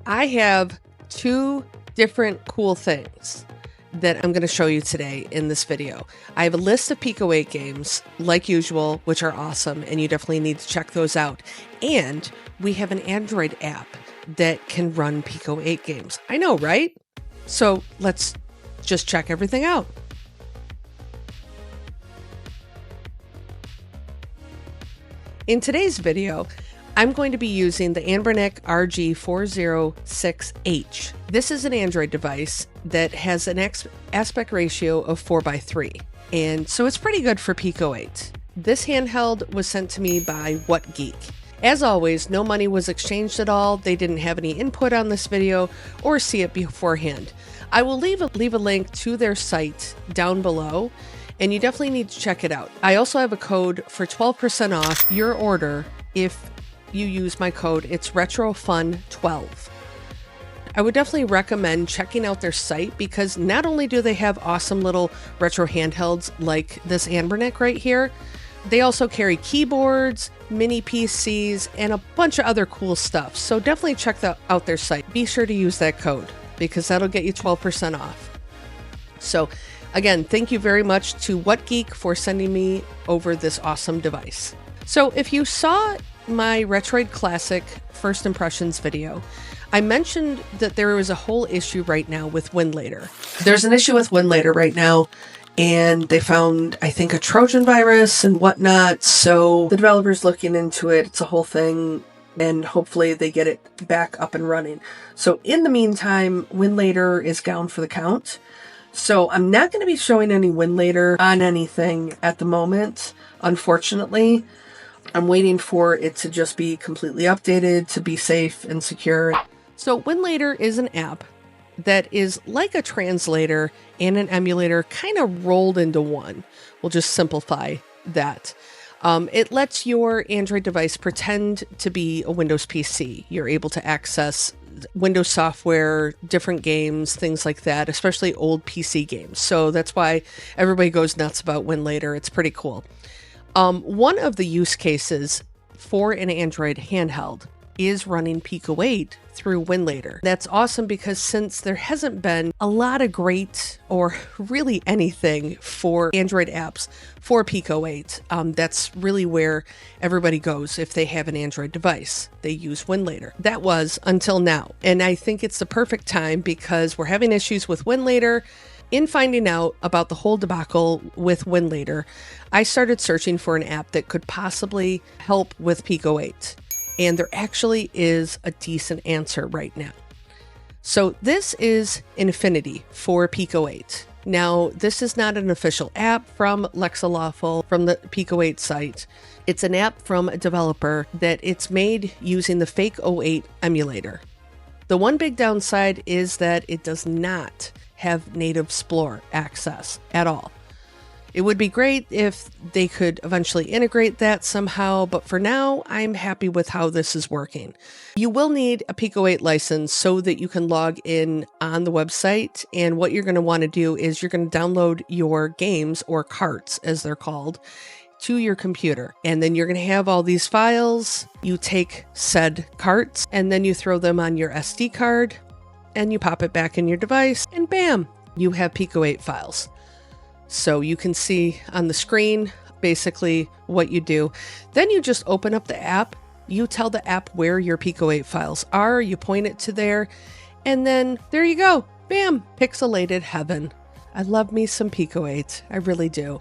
I have two different cool things that I'm going to show you today in this video. I have a list of Pico-8 games, like usual, which are awesome, and you definitely need to check those out. And we have an Android app that can run Pico-8 games. I know, right? So let's just check everything out. In today's video, I'm going to be using the Anbernic RG406H. This is an Android device that has an aspect ratio of 4:3, and so it's pretty good for Pico-8. This handheld was sent to me by WhatGeek. As always, no money was exchanged at all. They didn't have any input on this video or see it beforehand. I will leave a link to their site down below, and you definitely need to check it out. I also have a code for 12% off your order if you use my code. It's RetroFun12. I would definitely recommend checking out their site because not only do they have awesome little retro handhelds like this Anbernic right here, they also carry keyboards, mini PCs, and a bunch of other cool stuff. So definitely check out their site. Be sure to use that code because that'll get you 12% off. So again, thank you very much to WhatGeek for sending me over this awesome device. So if you saw my Retroid Classic First Impressions video, I mentioned that there was a whole issue right now with Winlator. There's an issue with Winlator right now, and they found, I think, a Trojan virus and whatnot, so the developer's looking into it. It's a whole thing, and hopefully they get it back up and running. So in the meantime, Winlator is down for the count. So I'm not going to be showing any Winlator on anything at the moment, unfortunately. I'm waiting for it to just be completely updated to be safe and secure. So Winlator is an app that is like a translator and an emulator kind of rolled into one. We'll just simplify that. It lets your Android device pretend to be a Windows PC. You're able to access Windows software, different games, things like that, especially old PC games. So that's why everybody goes nuts about Winlator. It's pretty cool. One of the use cases for an Android handheld is running Pico-8 through Winlator. That's awesome because since there hasn't been a lot of great or really anything for Android apps for Pico-8, that's really where everybody goes if they have an Android device. They use Winlator. That was until now. And I think it's the perfect time because we're having issues with Winlator. In finding out about the whole debacle with Winlator, I started searching for an app that could possibly help with Pico-8. And there actually is a decent answer right now. So this is Infinity for Pico-8. Now, this is not an official app from lexaloffle, from the Pico-8 site. It's an app from a developer that it's made using the Pico-8 emulator. The one big downside is that it does not have native Splore access at all. It would be great if they could eventually integrate that somehow, but for now, I'm happy with how this is working. You will need a Pico-8 license so that you can log in on the website, and what you're going to want to do is you're going to download your games, or carts as they're called, to your computer. And then you're going to have all these files. You take said carts, and then you throw them on your SD card, and you pop it back in your device, and bam, you have Pico-8 files. So you can see on the screen basically what you do. Then you just open up the app, you tell the app where your Pico-8 files are, you point it to there, and then there you go. Bam, pixelated heaven. I love me some Pico-8, I really do.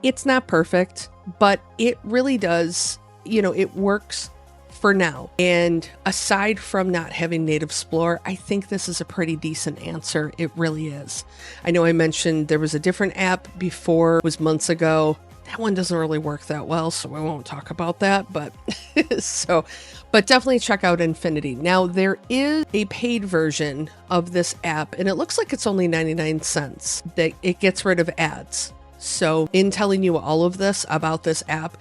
It's not perfect, but it really does, it works for now. And aside from not having native Splore, I think this is a pretty decent answer. It really is. I know I mentioned there was a different app before, it was months ago. That one doesn't really work that well, so I won't talk about that, but but definitely check out Infinity. Now, there is a paid version of this app, and it looks like it's only 99 cents. That it gets rid of ads. So in telling you all of this about this app,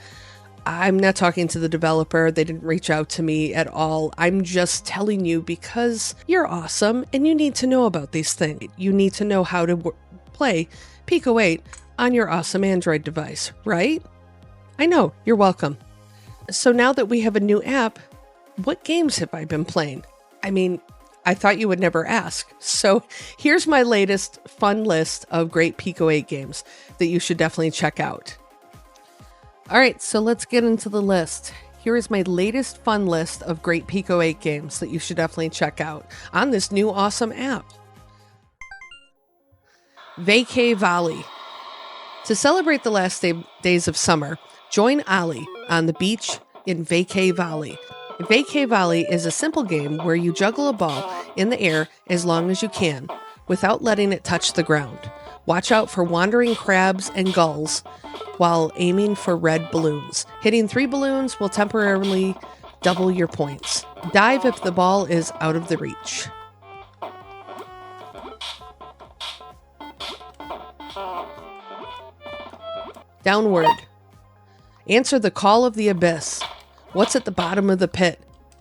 I'm not talking to the developer. They didn't reach out to me at all. I'm just telling you because you're awesome and you need to know about these things. You need to know how to play Pico-8 on your awesome Android device, right? I know, you're welcome. So now that we have a new app, what games have I been playing? I mean, I thought you would never ask. So here's my latest fun list of great Pico-8 games that you should definitely check out. All right, so let's get into the list. Here is my latest fun list of great Pico-8 games that you should definitely check out on this new awesome app. Vacay Volley. To celebrate the last days of summer, join Ali on the beach in Vacay Volley. Vacay Volley is a simple game where you juggle a ball in the air as long as you can, without letting it touch the ground. Watch out for wandering crabs and gulls while aiming for red balloons. Hitting 3 balloons will temporarily double your points. Dive if the ball is out of the reach. Downward. Answer the call of the abyss. What's at the bottom of the pit?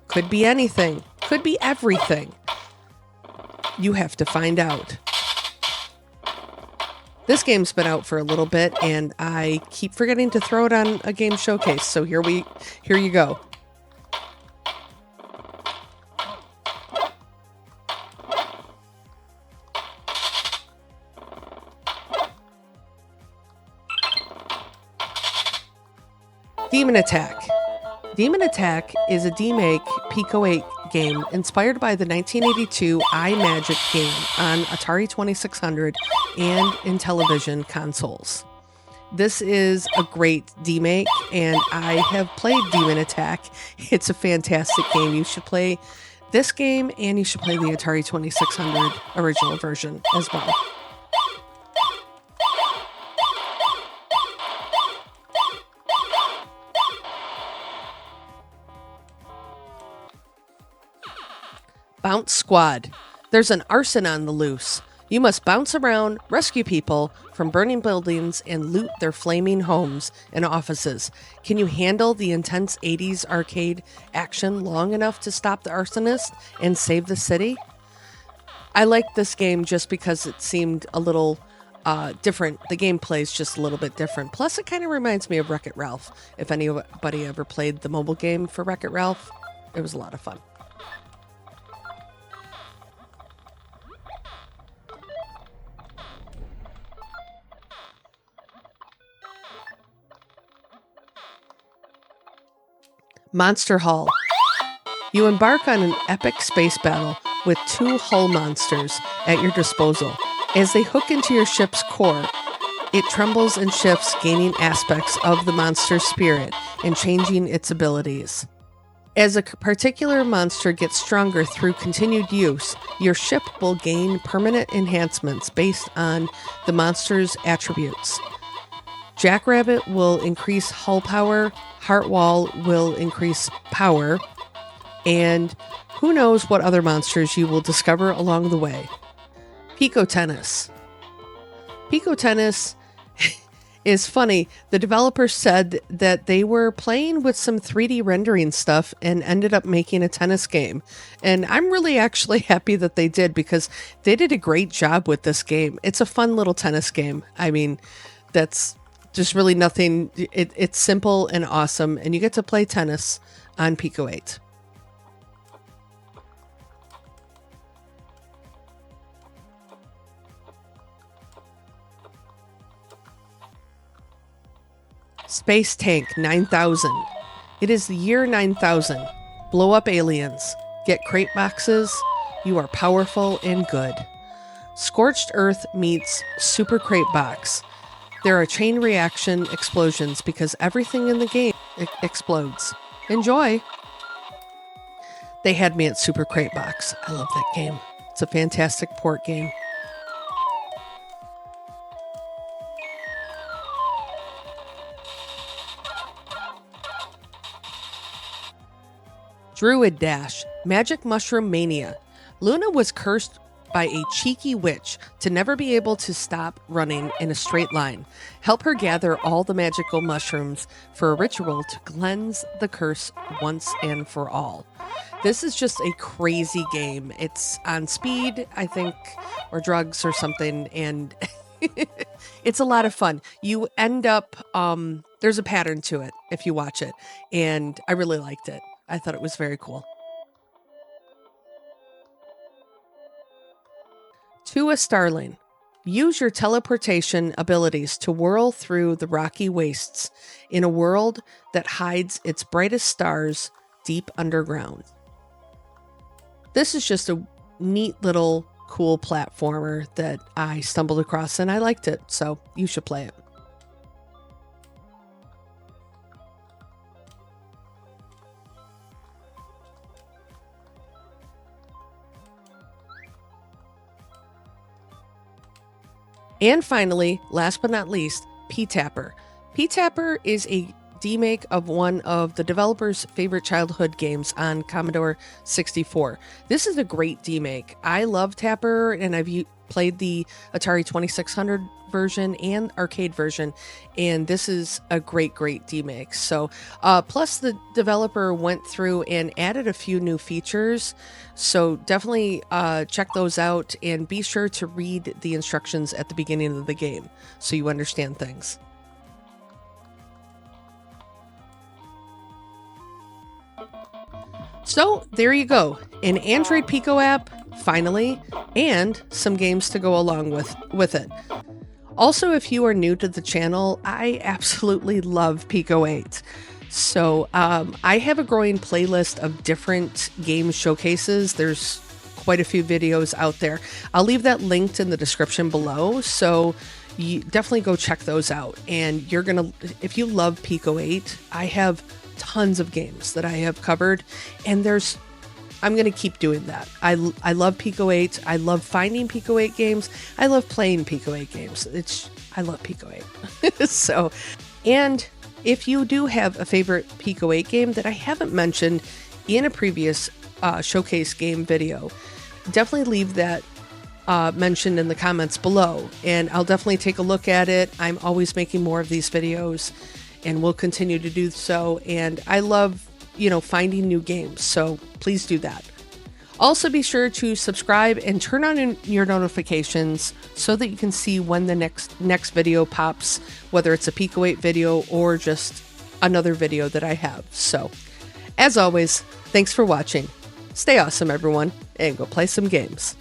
Could be anything. Could be everything. You have to find out. This game's been out for a little bit, and I keep forgetting to throw it on a game showcase, so here you go. Demon Attack. Demon Attack is a demake Pico-8 game inspired by the 1982 iMagic game on Atari 2600 and Intellivision consoles. This is a great demake, and I have played Demon Attack. It's a fantastic game. You should play this game, and you should play the Atari 2600 original version as well. Bounce Squad. There's an arson on the loose. You must bounce around, rescue people from burning buildings, and loot their flaming homes and offices. Can you handle the intense 80s arcade action long enough to stop the arsonist and save the city? I liked this game just because it seemed a little different. The gameplay is just a little bit different. Plus, it kind of reminds me of Wreck-It Ralph. If anybody ever played the mobile game for Wreck-It Ralph, it was a lot of fun. Monster Hull. You embark on an epic space battle with 2 hull monsters at your disposal. As they hook into your ship's core, it trembles and shifts, gaining aspects of the monster's spirit and changing its abilities. As a particular monster gets stronger through continued use, your ship will gain permanent enhancements based on the monster's attributes. Jackrabbit will increase hull power, Heartwall will increase power, and who knows what other monsters you will discover along the way. Pico Tennis. Pico Tennis is funny. The developers said that they were playing with some 3D rendering stuff and ended up making a tennis game. And I'm really actually happy that they did, because they did a great job with this game. It's a fun little tennis game. I mean, that's just really nothing. It's simple and awesome, and you get to play tennis on Pico-8. SpaceTank 9000. It is the year 9000. Blow up aliens. Get crate boxes. You are powerful and good. Scorched Earth meets Super Crate Box. There are chain reaction explosions because everything in the game explodes. Enjoy! They had me at Super Crate Box. I love that game. It's a fantastic port game. Druid Dash. Magic Mushroom Mania. Luna was cursed by a cheeky witch to never be able to stop running in a straight line. Help her gather all the magical mushrooms for a ritual to cleanse the curse once and for all. This is just a crazy game. It's on speed, I think, or drugs or something, and it's a lot of fun. You end up, there's a pattern to it if you watch it, and I really liked it. I thought it was very cool. To A Starling. Use your teleportation abilities to whirl through the rocky wastes in a world that hides its brightest stars deep underground. This is just a neat little cool platformer that I stumbled across and I liked it, so you should play it. And finally, last but not least, P-Tapper. P-Tapper is a demake of one of the developer's favorite childhood games on Commodore 64. This is a great demake. I love Tapper, and I've played the Atari 2600 version and arcade version, and this is a great demake. So plus the developer went through and added a few new features, so definitely check those out, and be sure to read the instructions at the beginning of the game so you understand things. So there you go, an Android Pico app, finally, and some games to go along with it. Also, if you are new to the channel, I absolutely love Pico-8. So I have a growing playlist of different game showcases. There's quite a few videos out there. I'll leave that linked in the description below, so you definitely go check those out. And you're gonna, if you love Pico-8, I have tons of games that I have covered, and I'm going to keep doing that. I love Pico-8. I love finding Pico-8 games. I love playing Pico-8 games. I love Pico-8. So, and if you do have a favorite Pico-8 game that I haven't mentioned in a previous showcase game video, definitely leave that mentioned in the comments below, and I'll definitely take a look at it. I'm always making more of these videos, and we'll continue to do so. And I love, finding new games, so please do that. Also, be sure to subscribe and turn on your notifications so that you can see when the next video pops, whether it's a Pico-8 video or just another video that I have. So, as always, thanks for watching. Stay awesome, everyone, and go play some games.